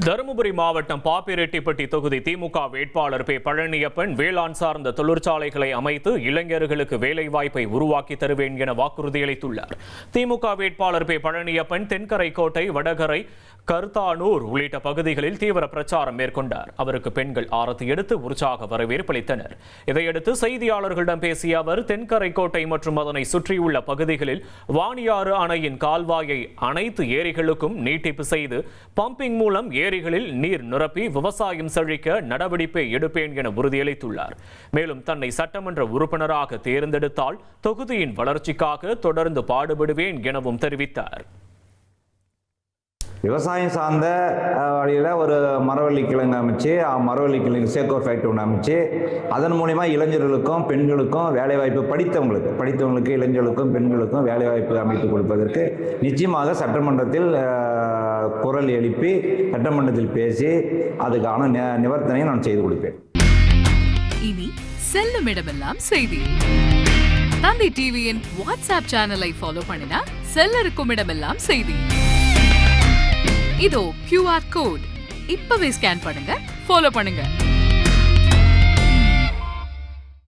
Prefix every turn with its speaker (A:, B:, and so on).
A: தருமபுரி மாவட்டம் பாப்பிரெட்டிப்பட்டி தொகுதி திமுக வேட்பாளர் பே. பழனியப்பன் வேளாண் சார்ந்த தொழிற்சாலைகளை அமைத்து இளைஞர்களுக்கு வேலைவாய்ப்பை உருவாக்கி தருவேன் என வாக்குறுதியளித்துள்ளார். திமுக வேட்பாளர் பே. பழனியப்பன் தென்கரைக்கோட்டை, வடகரை, கருத்தானூர் உள்ளிட்ட பகுதிகளில் தீவிர பிரச்சாரம் மேற்கொண்டார். அவருக்கு பெண்கள் ஆரத்தி எடுத்து உற்சாக வரவேற்பளித்தனர். இதையடுத்து செய்தியாளர்களிடம் பேசிய அவர், தென்கரைக்கோட்டை மற்றும் அதனை சுற்றியுள்ள பகுதிகளில் வாணியாறு அணையின் கால்வாயை அனைத்து ஏரிகளுக்கும் நீட்டிப்பு செய்து பம்பிங் மூலம் ஏரிகளில் நீர் நிரப்பி விவசாயம் செழிக்க நடவடிக்கை எடுப்பேன் என உறுதியளித்துள்ளார். மேலும் தன்னை சட்டமன்ற உறுப்பினராக தேர்ந்தெடுத்தால் தொகுதியின் வளர்ச்சிக்காக தொடர்ந்து பாடுபடுவேன் எனவும் தெரிவித்தார்.
B: விவசாயம் சார்ந்த வழியில் ஒரு மரவள்ளி கிழங்கு அமைச்சு, மரவள்ளி கிழங்கு சேக்கோர் ஃபேக்டரி ஒன்று அமைச்சு, அதன் மூலிமா இளைஞர்களுக்கும் பெண்களுக்கும் வேலைவாய்ப்பு, படித்தவங்களுக்கு இளைஞர்களுக்கும் பெண்களுக்கும் வேலைவாய்ப்பு அமைத்து கொடுப்பதற்கு நிச்சயமாக சட்டமன்றத்தில் குரல் எழுப்பி சட்டமன்றத்தில் பேசி அதுக்கான நிவர்த்தனையை நான் செய்து கொடுப்பேன்.
C: இனி செல்லும் இடமெல்லாம் செய்தி. தந்தை டிவியின் வாட்ஸ்அப் சேனலை ஃபாலோ பண்ணினா செல்ல இருக்கும் இடமெல்லாம் செய்தி. இதோ QR கோட் இப்பவே ஸ்கேன் பண்ணுங்க, ஃபாலோ பண்ணுங்க.